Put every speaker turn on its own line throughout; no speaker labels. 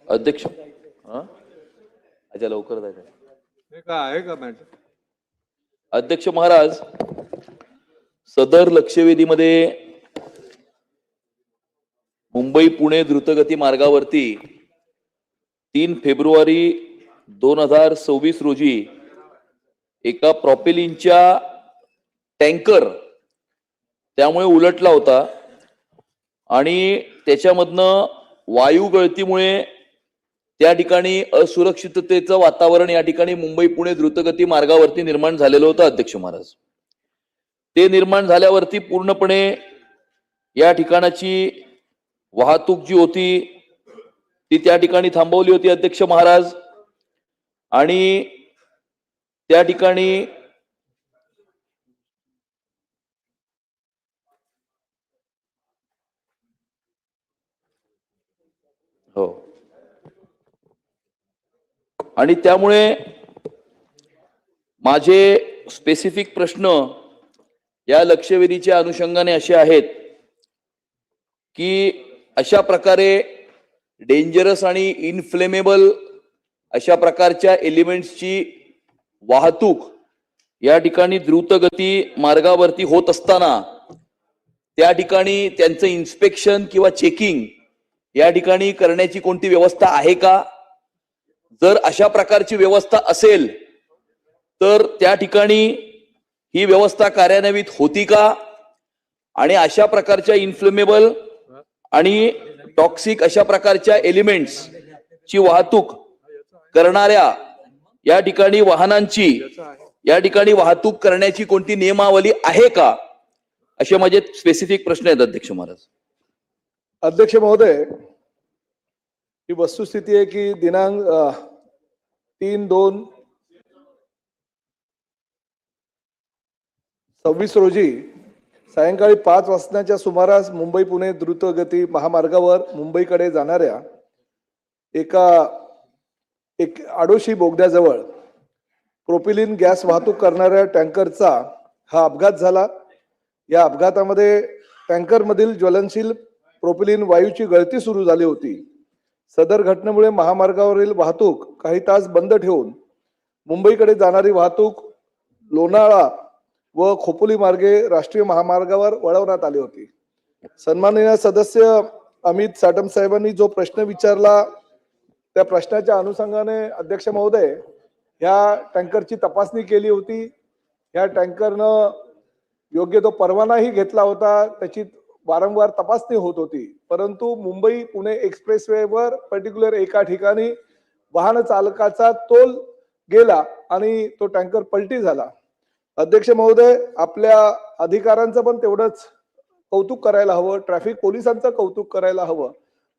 अध्यक्ष अच्छा लवकर जायचं
आहे का मॅटर?
अध्यक्ष महाराज, सदर लक्षवेधीमध्ये मुंबई पुणे द्रुतगती मार्गावरती 3 फेब्रुवारी 2026 रोजी एका प्रॉपेलिनच्या टँकर त्यामुळे उलटला होता आणि त्याच्यामधनं वायू गळतीमुळे त्या ठिकाणी असुरक्षिततेचं वातावरण या ठिकाणी मुंबई पुणे द्रुतगती मार्गावरती निर्माण झालेलं होतं अध्यक्ष महाराज. ते निर्माण झाल्यावरती पूर्णपणे या ठिकाणाची वाहतूक जी होती ती त्या ठिकाणी थांबवली होती अध्यक्ष महाराज. आणि त्या ठिकाणी हो आणि त्यामुळे माझे स्पेसिफिक प्रश्न या लक्षवेधीच्या अनुषंगाने असे आहेत की अशा प्रकारे डेंजरस आणि इनफ्लेमेबल अशा प्रकारच्या एलिमेंट्सची वाहतूक या ठिकाणी द्रुतगती मार्गावरती होत असताना त्या ठिकाणी त्यांचं इन्स्पेक्शन किंवा चेकिंग या ठिकाणी करण्याची कोणती व्यवस्था आहे का? जर अशा प्रकारची व्यवस्था असेल तर त्या ठिकाणी ही व्यवस्था कार्यान्वित होती का? आणि अशा प्रकारच्या इन्फ्लेमेबल आणि टॉक्सिक अशा प्रकारच्या एलिमेंट्स ची वाहतूक करणाऱ्या या ठिकाणी वाहनांची या ठिकाणी वाहतूक करण्याची कोणती नियमावली आहे का? असे माझे स्पेसिफिक प्रश्न आहेत अध्यक्ष महाराज.
अध्यक्ष महोदय, ही वस्तुस्थिती आहे की दिनांक 3/2/26 रोजी सायंकाळी 5 वाजताच्या सुमारास मुंबई पुणे द्रुतगती महामार्गावर मुंबईकडे जाणाऱ्या एक आडोशी बोगद्याजवळ प्रोपिलिन गॅस वाहतूक करणाऱ्या टँकरचा हा अपघात झाला. या अपघातामध्ये टँकरमधील ज्वलनशील प्रोपिलिन वायूची गळती सुरू झाली होती. सदर घटनेमुळे महामार्गावरील वाहतूक काही तास बंद ठेवून मुंबईकडे जाणारी वाहतूक लोणाळा व खोपोली मार्गे राष्ट्रीय महामार्गावर वळवण्यात आली होती. सन्माननीय सदस्य अमित साटम साहेबांनी जो प्रश्न विचारला त्या प्रश्नाच्या अनुषंगाने अध्यक्ष महोदय, ह्या टँकरची तपासणी केली होती. ह्या टँकरनं योग्य तो परवानाही घेतला होता, त्याची वारंवार तपासणी होत होती. परंतु मुंबई पुणे एक्सप्रेसवेवर पर्टिक्युलर एका ठिकाणी वाहन चालकाचा तोल गेला आणि तो टँकर पलटी झाला. अध्यक्ष महोदय, आपल्या अधिकाऱ्यांचं पण तेवढंच कौतुक करायला हवं, ट्रॅफिक पोलिसांचं कौतुक करायला हवं.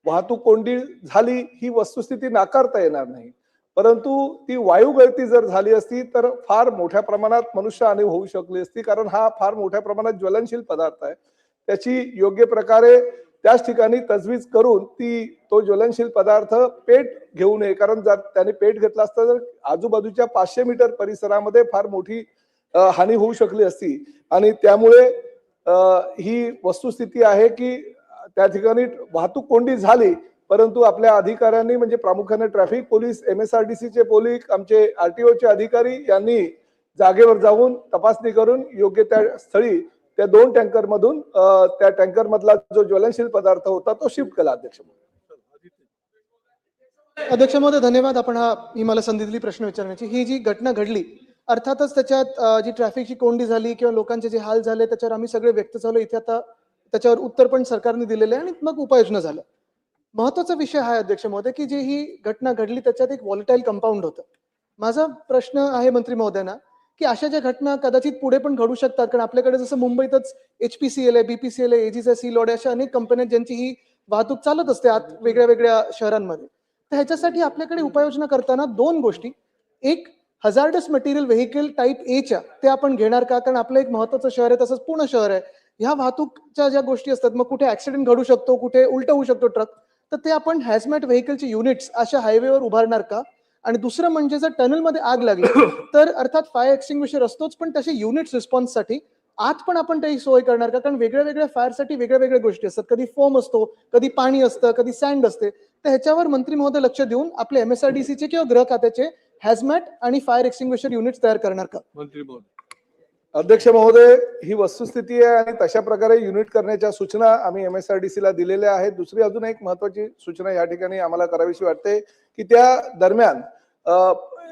वाहतूक कोंडी झाली ही वस्तुस्थिती नाकारता येणार नाही, परंतु ती वायू गळती जर झाली असती तर फार मोठ्या प्रमाणात मनुष्यहानी होऊ शकली असती, कारण हा फार मोठ्या प्रमाणात ज्वलनशील पदार्थ आहे. त्याची योग्य प्रकारे त्याच ठिकाणी तजवीज करून तो ज्वलनशील पदार्थ पेट घेऊ नये, कारण जर त्याने पेट घेतला असता तर आजूबाजूच्या 500 मीटर परिसरामध्ये फार मोठी हानी होऊ शकली असती. आणि त्यामुळे ही वस्तुस्थिती आहे की त्या ठिकाणी वाहतूक कोंडी झाली, परंतु आपल्या अधिकाऱ्यांनी म्हणजे प्रामुख्याने ट्रॅफिक पोलीस, MSRTC चे पोलीस, आमचे RTO चे अधिकारी यांनी जागेवर जाऊन तपासणी करून योग्य त्या स्थळी त्या 2 टँकर मधून त्या टँकर मधला जो ज्वलनशील पदार्थ होता तो शिफ्ट केला.
अध्यक्ष महोदय, धन्यवाद. आपण ही मला संधी दिली प्रश्न विचारण्याची. ही जी घटना घडली, अर्थातच त्याच्यात जी ट्रॅफिकची कोंडी झाली किंवा लोकांचे जे हाल झाले त्याच्यावर आम्ही सगळे व्यक्त झालो. इथे आता त्याच्यावर उत्तर पण सरकारने दिलेले आहे आणि मग उपाययोजना झाल्या. महत्वाचा विषय हा अध्यक्ष महोदय की जी ही घटना घडली त्याच्यात एक व्हॉलेटाईल कंपाऊंड होतं. माझा प्रश्न आहे मंत्री महोदयांना की अशा ज्या घटना कदाचित पुढे पण घडू शकतात, कारण आपल्याकडे जसं मुंबईतच HPCL आहे, BPCL आहे, एजीस आहे, सीलॉड आहे, अशा अनेक कंपन्या ज्यांची ही वाहतूक चालत असते आत वेगळ्या वेगळ्या शहरांमध्ये. तर ह्याच्यासाठी आपल्याकडे उपाययोजना करताना 2 गोष्टी, एक हजार्डस मटेरियल व्हेकल टाईप Aच्या ते आपण घेणार का? कारण आपलं एक महत्वाचं शहर आहे, तसंच पूर्ण शहर आहे. ह्या वाहतूकच्या ज्या गोष्टी असतात, मग कुठे ऍक्सिडेंट घडू शकतो, कुठे उलट होऊ शकतो ट्रक, तर ते आपण हॅझमॅट व्हेकलचे युनिट्स अशा हायवेवर उभारणार का? आणि दुसरं म्हणजे जर टनलमध्ये आग लागली तर अर्थात फायर एक्सटिंग्विशर असतोच, पण तसे युनिट्स रिस्पॉन्ससाठी आत पण आपण काही सोय करणार का? कारण वेगळ्या वेगळ्या फायरसाठी वेगळ्या वेगळ्या गोष्टी असतात. कधी फोम असतो, कधी पाणी असतं, कधी सँड असते. तर ह्याच्यावर मंत्री महोदय लक्ष देऊन आपले MSRDCचे किंवा गृह खात्याचे हॅझमॅट आणि फायर एक्स्टिंग्विशर युनिट्स तयार करणार का?
मंत्री महोदय. अध्यक्ष महोदय, ही वस्तुस्थिती आहे आणि तशा प्रकारे युनिट करण्याच्या सूचना आम्ही MSRDC ला दिलेल्या आहेत. दुसरी अजून एक महत्वाची सूचना या ठिकाणी आम्हाला करावीशी वाटते की त्या दरम्यान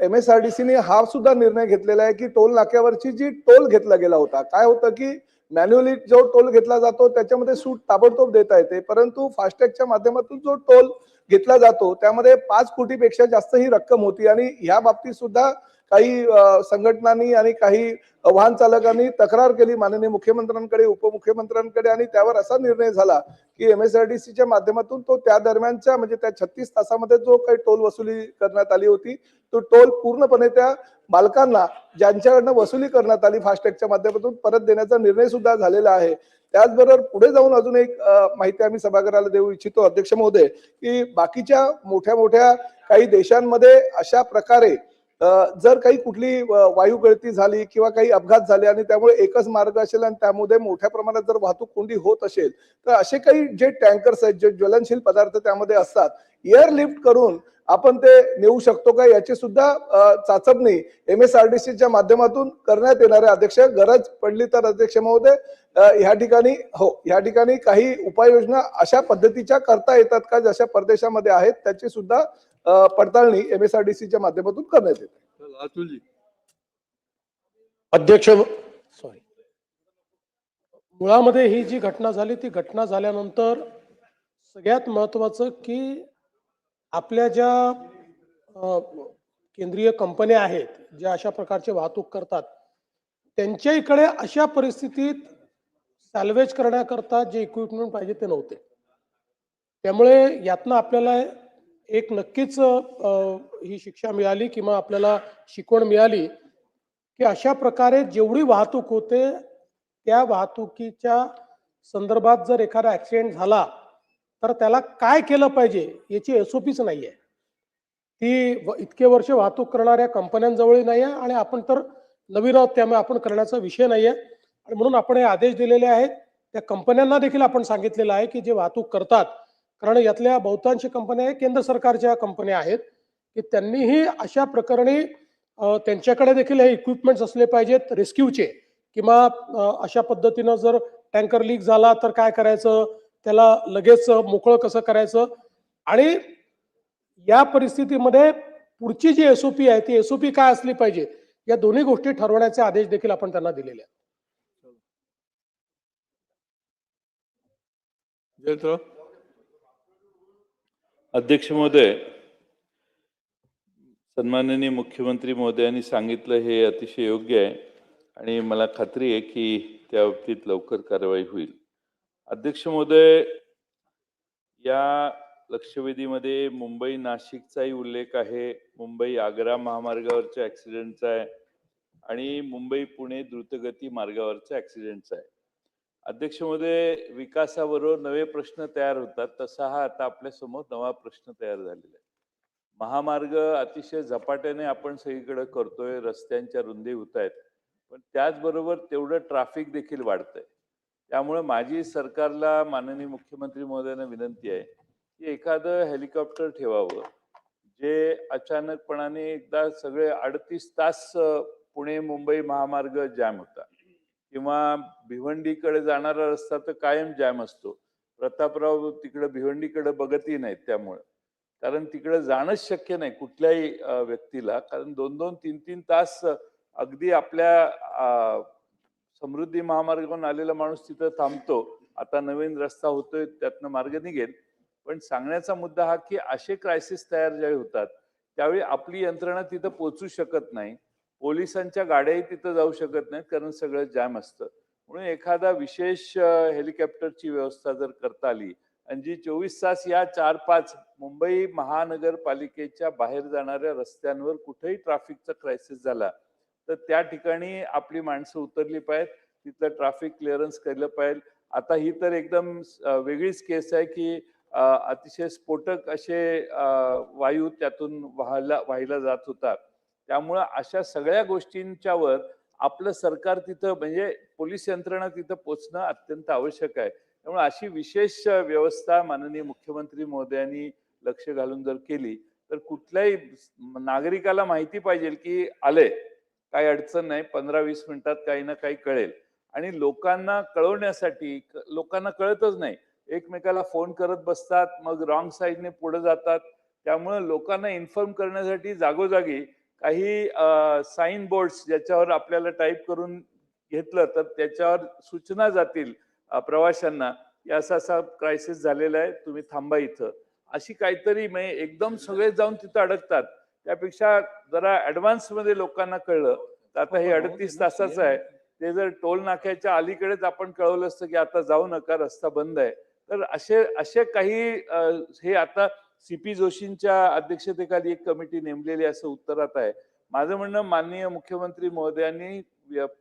MSRDCने हा सुद्धा निर्णय घेतलेला आहे की टोल नाक्यावरची जी टोल घेतला गेला होता, काय होतं की मॅन्युअली जो टोल घेतला जातो त्याच्यामध्ये सूट ताबडतोब देता येते, परंतु फास्टॅगच्या माध्यमातून जो टोल घेतला जातो त्यामध्ये 5 कोटीपेक्षा जास्त ही रक्कम होती आणि या बाबतीत सुद्धा काही संघटनांनी आणि काही वाहन चालकांनी तक्रार केली माननीय मुख्यमंत्र्यांकडे, उपमुख्यमंत्र्यांकडे आणि त्यावर असा निर्णय झाला की MSRDCच्या माध्यमातून तो त्या दरम्यानच्या म्हणजे त्या 36 तासामध्ये जो काही टोल वसुली करण्यात आली होती तो टोल पूर्णपणे त्या मालकांना ज्यांच्याकडनं वसुली करण्यात आली फास्टॅगच्या माध्यमातून परत देण्याचा निर्णय सुद्धा झालेला आहे. त्याचबरोबर पुढे जाऊन अजून एक माहिती आम्ही सभागृहाला देऊ इच्छितो अध्यक्ष महोदय की बाकीच्या मोठ्या मोठ्या काही देशांमध्ये अशा प्रकारे जर काही कुठली वायू गळती झाली किंवा काही अपघात झाले आणि त्यामुळे एकच मार्ग असेल आणि त्यामध्ये मोठ्या प्रमाणात जर वाहतूक कोंडी होत असेल तर असे काही जे टँकर्स आहेत जे ज्वलनशील पदार्थ त्यामध्ये असतात एअरलिफ्ट करून आपण ते नेऊ शकतो का याची सुद्धा चाचपणी MSRDCच्या माध्यमातून करण्यात येणार आहे. अध्यक्ष गरज पडली तर अध्यक्ष महोदय या ठिकाणी काही उपाययोजना अशा पद्धतीच्या करता येतात का जशा परदेशामध्ये आहेत त्याची सुद्धा पडताळणी MSRDCच्या माध्यमातून करण्यात येते.
अतुलजी.
अध्यक्ष सॉरी मुळामध्ये ही जी घटना झाली ती घटना झाल्यानंतर सगळ्यात महत्वाचं की आपल्या ज्या केंद्रीय कंपन्या आहेत ज्या अशा प्रकारचे वाहतूक करतात त्यांच्या इकडे अशा परिस्थितीत सॅल्वेज करण्याकरता जे इक्विपमेंट पाहिजे ते नव्हते. त्यामुळे यातनं आपल्याला एक नक्कीच ही शिक्षा मिळाली किंवा आपल्याला शिकवण मिळाली की अशा प्रकारे जेवढी वाहतूक होते त्या वाहतुकीच्या संदर्भात जर एखादा ऍक्सिडेंट झाला तर त्याला काय केलं पाहिजे याची SOPच नाहीये. ती इतके वर्ष वाहतूक करणाऱ्या कंपन्यांजवळही नाहीये आणि आपण तर नवीन आहोत त्यामुळे आपण करण्याचा विषय नाहीये आणि म्हणून आपण हे आदेश दिलेले आहेत. त्या कंपन्यांना देखील आपण सांगितलेलं आहे की जे वाहतूक करतात कारण यातल्या बहुतांश कंपन्या केंद्र सरकारच्या कंपन्या आहेत की त्यांनीही अशा प्रकरणी त्यांच्याकडे देखील हे इक्विपमेंट्स असले पाहिजेत रेस्क्यूचे किंवा अशा पद्धतीनं जर टँकर लीक झाला तर काय करायचं, त्याला लगेच मोकळं कसं करायचं आणि या परिस्थितीमध्ये पुढची जी SOP आहे ती SOP काय असली पाहिजे या दोन्ही गोष्टी ठरवण्याचे आदेश देखील आपण त्यांना दिलेले आहेत.
जयंतराव.
अध्यक्ष महोदय, सन्माननीय मुख्यमंत्री महोदयांनी सांगितलं हे अतिशय योग्य आहे आणि मला खात्री आहे की त्या बाबतीत लवकर कारवाई होईल. अध्यक्ष महोदय, या लक्षवेधीमध्ये मुंबई नाशिकचाही उल्लेख आहे, मुंबई आग्रा महामार्गावरच्या ऍक्सिडेंटचा आहे आणि मुंबई पुणे द्रुतगती मार्गावरच्या ऍक्सिडेंटचा आहे. अध्यक्ष महोदय, विकासाबरोबर नवे प्रश्न तयार होतात तसा हा आता आपल्या समोर नवा प्रश्न तयार झालेला आहे. महामार्ग अतिशय झपाट्याने आपण सगळीकडे करतोय, रस्त्यांच्या रुंदी होत आहेत, पण त्याचबरोबर तेवढं ट्रॅफिक देखील वाढतंय. त्यामुळे माझी सरकारला माननीय मुख्यमंत्री महोदयांना विनंती आहे की एखादं हेलिकॉप्टर ठेवावं जे अचानकपणाने एकदा सगळे 38 तास पुणे मुंबई महामार्ग जॅम होता किंवा भिवंडीकडे जाणारा रस्ता तर कायम जॅम असतो. प्रतापराव तिकडे भिवंडीकडे बघतही नाहीत त्यामुळे, कारण तिकडे जाणंच शक्य नाही कुठल्याही व्यक्तीला, कारण 2-2, 3-3 तास अगदी आपल्या समृद्धी महामार्गावरून आलेला माणूस तिथं थांबतो. आता नवीन रस्ता होतोय त्यातनं मार्ग निघेल, पण सांगण्याचा मुद्दा हा की असे क्रायसिस तयार ज्यावेळी होतात त्यावेळी आपली यंत्रणा तिथं पोहोचू शकत नाही, पोलिसांच्या गाड्याही तिथं जाऊ शकत नाहीत कारण सगळं जॅम असतं. म्हणून एखादा विशेष हेलिकॉप्टरची व्यवस्था जर करता आली आणि जी 24 तास या 4-5 मुंबई महानगरपालिकेच्या बाहेर जाणाऱ्या रस्त्यांवर कुठेही ट्रॅफिकचा क्रायसिस झाला तर त्या ठिकाणी आपली माणसं उतरली पाहिजेत, तिथलं ट्रॅफिक क्लिअरन्स केलं पाहिजे. आता ही तर एकदम वेगळीच केस आहे की अतिशय स्फोटक असे वायू त्यातून वाहिला जात होता. त्यामुळं अशा सगळ्या गोष्टींच्यावर आपलं सरकार तिथं म्हणजे पोलीस यंत्रणा तिथं पोचणं अत्यंत आवश्यक आहे. त्यामुळे अशी विशेष व्यवस्था माननीय मुख्यमंत्री महोदयांनी लक्ष घालून जर केली, तर कुठल्याही नागरिकाला माहिती पाहिजे की आलंय, काही अडचण नाही, 15-20 मिनिटात काही ना काही कळेल. आणि लोकांना कळवण्यासाठी लोकांना कळतच नाही. एकमेकाला फोन करत बसतात, मग रॉंग साईडने पुढे जातात. त्यामुळे लोकांना इन्फॉर्म करण्यासाठी जागोजागी काही साइन बोर्ड्स ज्याच्यावर आपल्याला टाईप करून घेतलं तर त्याच्यावर सूचना जातील प्रवाशांना, की असा क्रायसिस झालेला आहे, तुम्ही थांबा इथं. अशी काहीतरी म्हणजे एकदम सगळे जाऊन तिथं अडकतात. त्यापेक्षा जरा ॲडव्हान्समध्ये लोकांना कळलं, तर आता हे 38 तासाचं आहे. ते जर टोल नाक्याच्या अलीकडेच आपण कळवलं असतं, की आता जाऊ नका, रस्ता बंद आहे. तर असे असे काही हे आता सी.पी. जोशींच्या अध्यक्षतेखाली एक कमिटी नेमलेली असं उत्तरात आहे. माझं म्हणणं माननीय मुख्यमंत्री महोदयांनी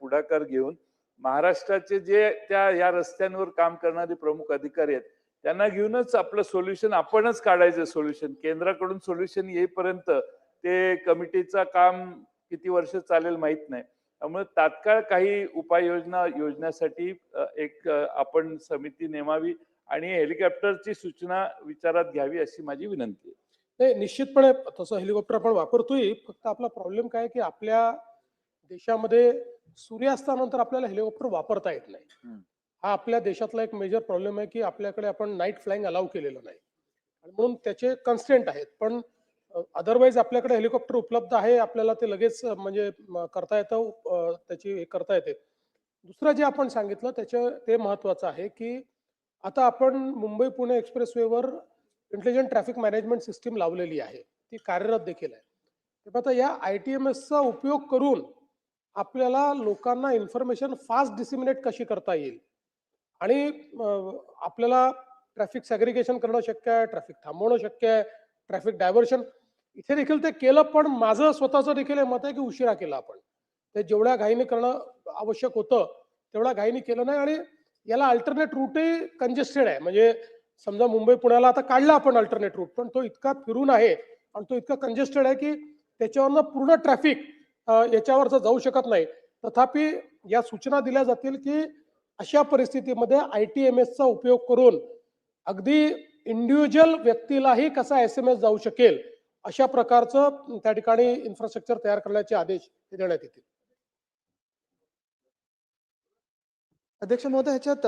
पुढाकार घेऊन महाराष्ट्राचे जे त्या या रस्त्यांवर काम करणारे प्रमुख अधिकारी आहेत, त्यांना घेऊनच आपलं सोल्युशन आपणच काढायचं सोल्युशन. केंद्राकडून सोल्युशन येईपर्यंत ते कमिटीचं काम किती वर्ष चालेल माहीत नाही. त्यामुळे तात्काळ काही उपाययोजना योजण्यासाठी आपण समिती नेमावी आणि हेलिकॉप्टरची सूचना विचारात घ्यावी अशी माझी विनंती आहे.
नाही, निश्चितपणे तसं हेलिकॉप्टर आपण वापरतोय. फक्त आपला प्रॉब्लेम काय आहे, की आपल्या देशामध्ये सूर्यास्तानंतर आपल्याला हेलिकॉप्टर वापरता येत नाही. हा आपल्या देशातला एक मेजर प्रॉब्लेम आहे, की आपल्याकडे आपण नाईट फ्लाइंग अलाउ केलेलं नाही. आणि म्हणून त्याचे कन्स्ट्रेंट आहेत. पण अदरवाईज आपल्याकडे हेलिकॉप्टर उपलब्ध आहे. आपल्याला ते लगेच म्हणजे करता येतं, त्याची हे करता येते. दुसरं जे आपण सांगितलं ते महत्त्वाचं आहे, की आता आपण Mumbai-Pune एक्सप्रेसवेवर intelligent traffic management system लावलेली आहे. ती कार्यरत देखील आहे. तेव्हा आता या ITMSचा उपयोग करून आपल्याला लोकांना इन्फॉर्मेशन फास्ट डिसिमिनेट कशी करता येईल आणि आपल्याला ट्रॅफिक सॅग्रिगेशन करणं शक्य आहे, ट्रॅफिक थांबवणं शक्य आहे, ट्रॅफिक डायव्हर्शन इथे देखील ते केलं. पण माझं स्वतःचं देखील हे मत आहे, की उशिरा केलं आपण. ते जेवढ्या घाईने करणं आवश्यक होतं, तेवढ्या घाईने केलं नाही. आणि याला अल्टरनेट रूटही कंजेस्टेड आहे. म्हणजे समजा मुंबई पुण्याला आता काढला आपण अल्टरनेट रूट, पण तो इतका फिरून आहे आणि तो इतका कंजेस्टेड आहे, की त्याच्यावरनं पूर्ण ट्रॅफिक याच्यावरचं जाऊ शकत नाही. तथापि या सूचना दिल्या जातील, की अशा परिस्थितीमध्ये ITMSचा उपयोग करून अगदी इंडिव्हिज्युअल व्यक्तीलाही कसा SMS जाऊ शकेल, अशा प्रकारचं त्या ठिकाणी इन्फ्रास्ट्रक्चर तयार करण्याचे आदेश देण्यात येतील.
अध्यक्ष महोदय, ह्याच्यात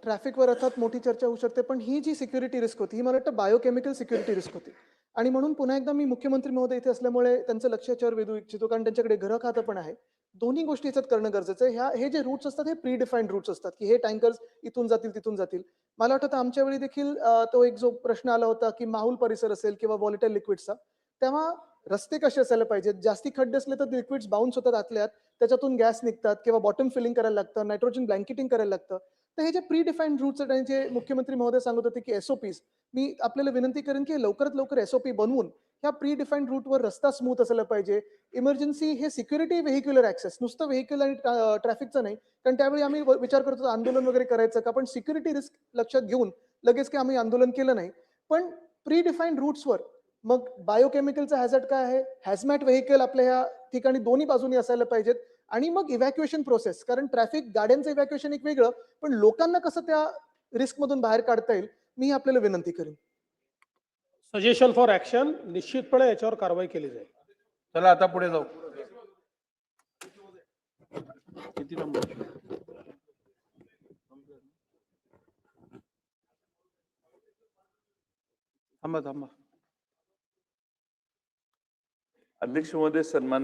ट्रॅफिकवर अर्थात मोठी चर्चा होऊ शकते, पण ही जी सिक्युरिटी रिस्क होती, ही मला वाटतं बायोकेमिकल सिक्युरिटी रिस्क होती. आणि म्हणून पुन्हा एकदा मी मुख्यमंत्री महोदय इथे असल्यामुळे त्यांचं लक्ष याच्यावर वेधू इच्छितो, कारण त्यांच्याकडे गृह खातं पण आहे. दोन्ही गोष्टी याच्यात करणं गरजेचं आहे. हे जे रूट्स असतात, हे प्री डिफाईन्ड रूट्स असतात, की हे टँकर्स इथून जातील, तिथून जातील. मला वाटतं आमच्या वेळी देखील तो एक जो प्रश्न आला होता, की माहूल परिसर असेल किंवा व्हॉलेटाईल लिक्विड्सचा, तेव्हा रस्ते कसे असायला पाहिजेत, जास्ती खड्डे असले तर लिक्विड्स बाउन्स होतात आतल्यात, त्याच्यातून गॅस निघतात किंवा बॉटम फिलिंग करायला लागतं, नायट्रोजन ब्लँकेटिंग करायला लागतं. तर हे जे प्री डिफाईन्ड रूट्स आहेत आणि जे मुख्यमंत्री महोदय सांगत होते, की SOPs, मी आपल्याला विनंती करेन, की लवकरात लवकर SOP बनवून ह्या प्री डिफाईन्ड रूटवर रस्ता स्मूथ असायला पाहिजे. इमर्जन्सी हे सिक्युरिटी व्हेहिक्युलर ॲक्सेस, नुसतं व्हेहिकल आणि ट्रॅफिकचं नाही. कारण त्यावेळी आम्ही विचार करत होतो आंदोलन वगैरे करायचं का, पण सिक्युरिटी रिस्क लक्षात घेऊन लगेच काही आम्ही आंदोलन केलं नाही. पण प्री डिफाईन्ड रूट्सवर मग बायोकेमिकलचा हॅझर्ड काय आहे, हॅझमॅट व्हेइकल आपल्या ह्या ठिकाणी दोन्ही बाजूनी असायला पाहिजेत. आणि मग इव्हॅक्युएशन प्रोसेस, कारण ट्रॅफिक गाड्यांचं इव्हॅक्युएशन एक वेगळं, पण लोकांना कसं त्या रिस्कमधून बाहेर काढता येईल, मी आपल्याला विनंती करेन.
सजेशन फॉर ऍक्शन, निश्चितपणे याच्यावर कारवाई केली जाईल.
चला आता पुढे जाऊ. किती नंबर? थांबा.
अध्यक्ष महोदय, सन्माननीय